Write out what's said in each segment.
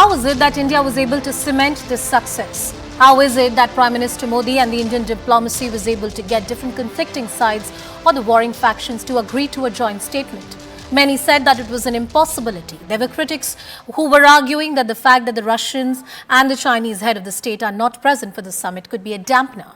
How is it that India was able to cement this success? How is it that Prime Minister Modi and the Indian diplomacy was able to get different conflicting sides or the warring factions to agree to a joint statement? Many said that it was an impossibility. There were critics who were arguing that the fact that the Russians and the Chinese head of the state are not present for the summit could be a dampener.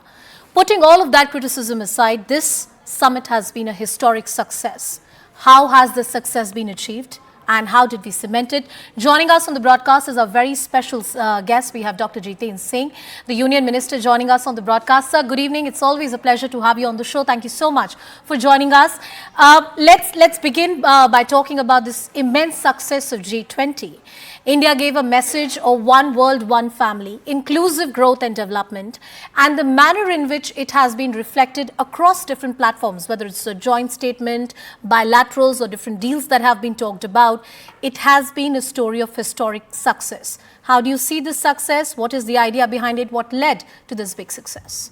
Putting all of that criticism aside, this summit has been a historic success. How has this success been achieved? And how did we cement it? Joining us on the broadcast is a very special guest. We have Dr. Jitendra Singh, the Union Minister, joining us on the broadcast. Sir, good evening. It's always a pleasure to have you on the show. Thank you so much for joining us. Let's begin by talking about this immense success of G20. India gave a message of one world, one family, inclusive growth and development, and the manner in which it has been reflected across different platforms, whether it's a joint statement, bilaterals, or different deals that have been talked about, it has been a story of historic success. How do you see this success? What is the idea behind it? What led to this big success?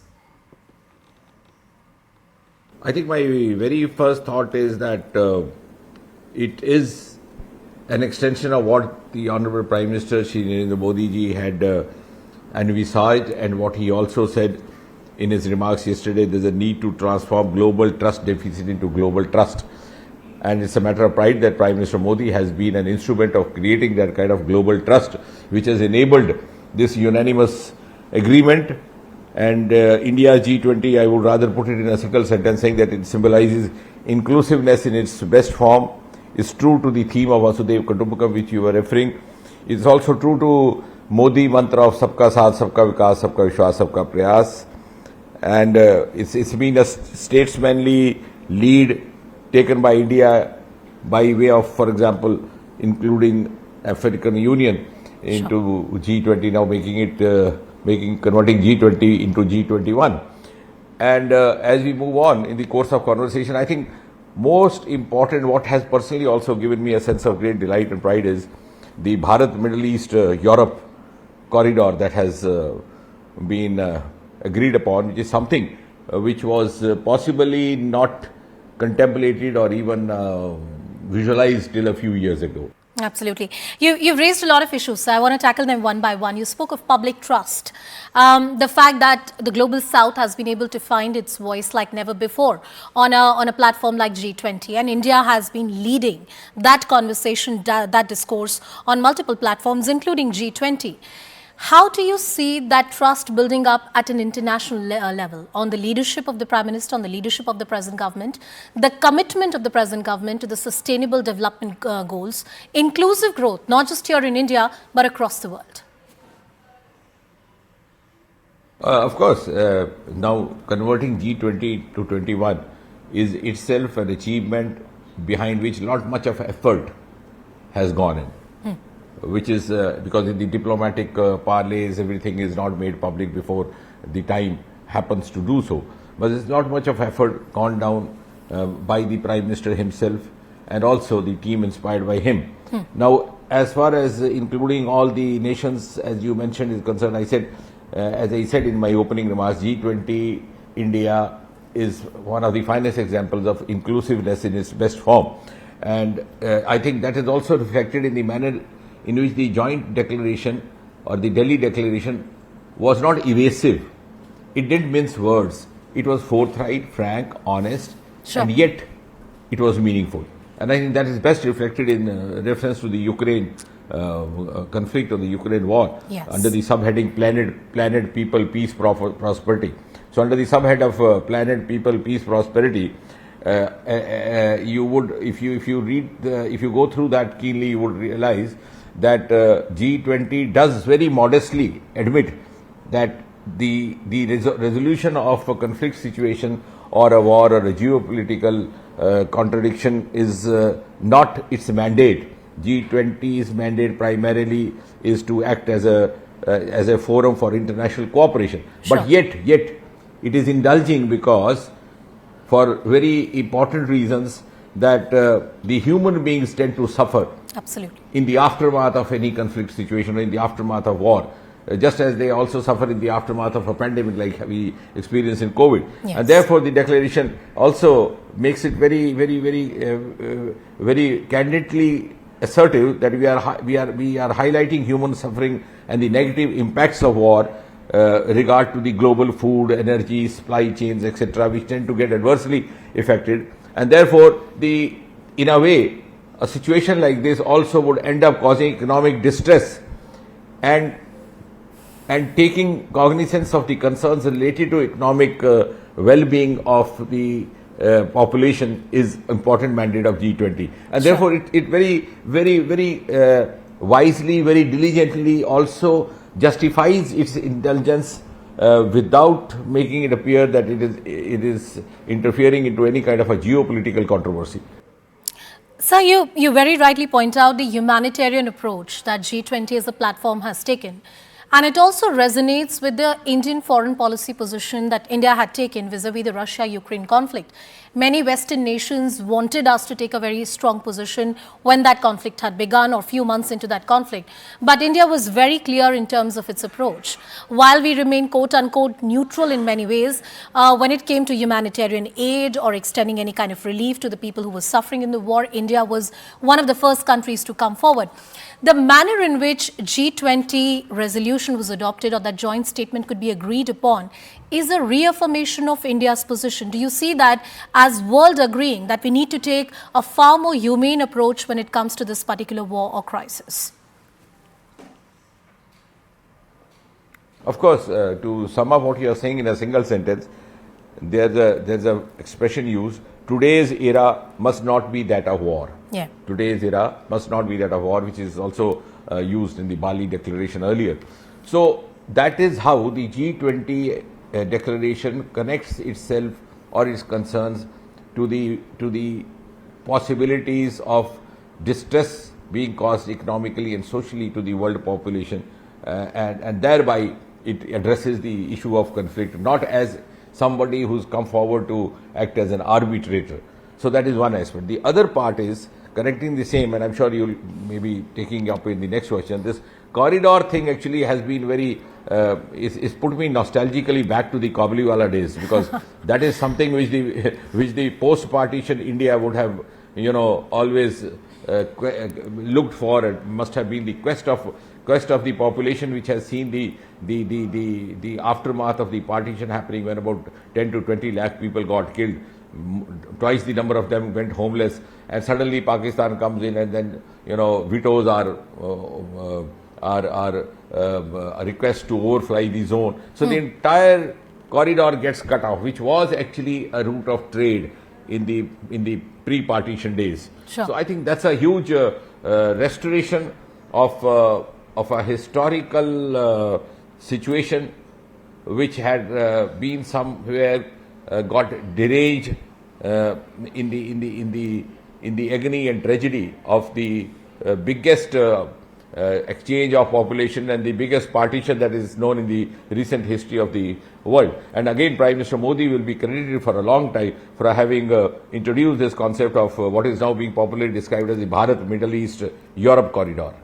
I think my very first thought is that it is an extension of what the Honorable Prime Minister Shri Narendra Modi ji had envisaged, and what he also said in his remarks yesterday. There's a need to transform global trust deficit into global trust. And it's a matter of pride that Prime Minister Modi has been an instrument of creating that kind of global trust, which has enabled this unanimous agreement. And India G20, I would rather put it in a single sentence, saying that it symbolizes inclusiveness in its best form. Is true to the theme of Vasudhaiva Kutumbakam, which you were referring. It's also true to Modi mantra of Sabka Saath, Sabka Vikas, Sabka Vishwas, Sabka Prayas. And it's been a statesmanly lead taken by India by way of, for example, including African Union into G20, now converting G20 into G21. And as we move on in the course of conversation, I think most important, what has personally also given me a sense of great delight and pride, is the Bharat Middle East Europe corridor that has been agreed upon, which is something which was possibly not contemplated or even visualized till a few years ago. Absolutely. You've raised a lot of issues, so I want to tackle them one by one. You spoke of public trust. The fact that the Global South has been able to find its voice like never before on a platform like G20, and India has been leading that conversation, that discourse on multiple platforms, including G20. How do you see that trust building up at an international level on the leadership of the Prime Minister, on the leadership of the present government, the commitment of the present government to the sustainable development goals, inclusive growth, not just here in India, but across the world? Of course, now converting G20 to 21 is itself an achievement behind which not much of effort has gone in. Which is because in the diplomatic parleys, everything is not made public before the time happens to do so. But there's not much of effort gone down by the Prime Minister himself and also the team inspired by him. Now, as far as including all the nations, as you mentioned, is concerned, I said, as I said in my opening remarks, G20 India is one of the finest examples of inclusiveness in its best form. And I think that is also reflected in the manner in which the joint declaration or the Delhi declaration was not evasive. It didn't mince words. It was forthright, frank, honest, and yet it was meaningful. And I think that is best reflected in reference to the Ukraine conflict or the Ukraine war, under the subheading Planet, People, Peace, Prosperity. So under the subhead of Planet, People, Peace, Prosperity, you would, if you go through that keenly, you would realize that G20 does very modestly admit that the resolution of a conflict situation or a war or a geopolitical contradiction is not its mandate. G20's mandate primarily is to act as a forum for international cooperation. But yet it is indulging because, for very important reasons, that the human beings tend to suffer in the aftermath of any conflict situation or in the aftermath of war. just as they also suffer in the aftermath of a pandemic like we experience in COVID. Yes. And therefore, the declaration also makes it very candidly assertive that we are highlighting human suffering and the negative impacts of war regard to the global food, energy, supply chains, etc., which tend to get adversely affected, and therefore in a way a situation like this also would end up causing economic distress, and taking cognizance of the concerns related to economic well-being of the population is important mandate of G20, and therefore it very wisely, very diligently also justifies its indulgence without making it appear that it is interfering into any kind of a geopolitical controversy. Sir, you very rightly point out the humanitarian approach that G20 as a platform has taken. And it also resonates with the Indian foreign policy position that India had taken vis-a-vis the Russia-Ukraine conflict. Many Western nations wanted us to take a very strong position when that conflict had begun or few months into that conflict. But India was very clear in terms of its approach. While we remain quote-unquote neutral in many ways, when it came to humanitarian aid or extending any kind of relief to the people who were suffering in the war, India was one of the first countries to come forward. The manner in which G20 resolution was adopted or that joint statement could be agreed upon is a reaffirmation of India's position. Do you see that as world agreeing that we need to take a far more humane approach when it comes to this particular war or crisis? Of course, to sum up what you are saying in a single sentence, there's a expression used: today's era must not be that of war. Yeah. Today's era must not be that of war, which is also used in the Bali Declaration earlier. So that is how the G20 declaration connects itself or its concerns to the possibilities of distress being caused economically and socially to the world population, and thereby it addresses the issue of conflict not as somebody who's come forward to act as an arbitrator. So that is one aspect. The other part is connecting the same, and I'm sure you'll maybe taking up in the next question. This corridor thing actually has been very, it's put me nostalgically back to the Kabuliwala days, because that is something which the post-partition India would have, always looked for. It must have been the quest of the population, which has seen the aftermath of the partition happening, when about 10 to 20 lakh people got killed. Twice the number of them went homeless, and suddenly Pakistan comes in, and then vetoes are a request to overfly the zone. So the entire corridor gets cut off, which was actually a route of trade in the pre-partition days. Sure. So I think that's a huge restoration of a historical situation which had been somewhere got deranged in the agony and tragedy of the biggest exchange of population and the biggest partition that is known in the recent history of the world. And again, Prime Minister Modi will be credited for a long time for having introduced this concept of what is now being popularly described as the Bharat Middle East Europe corridor.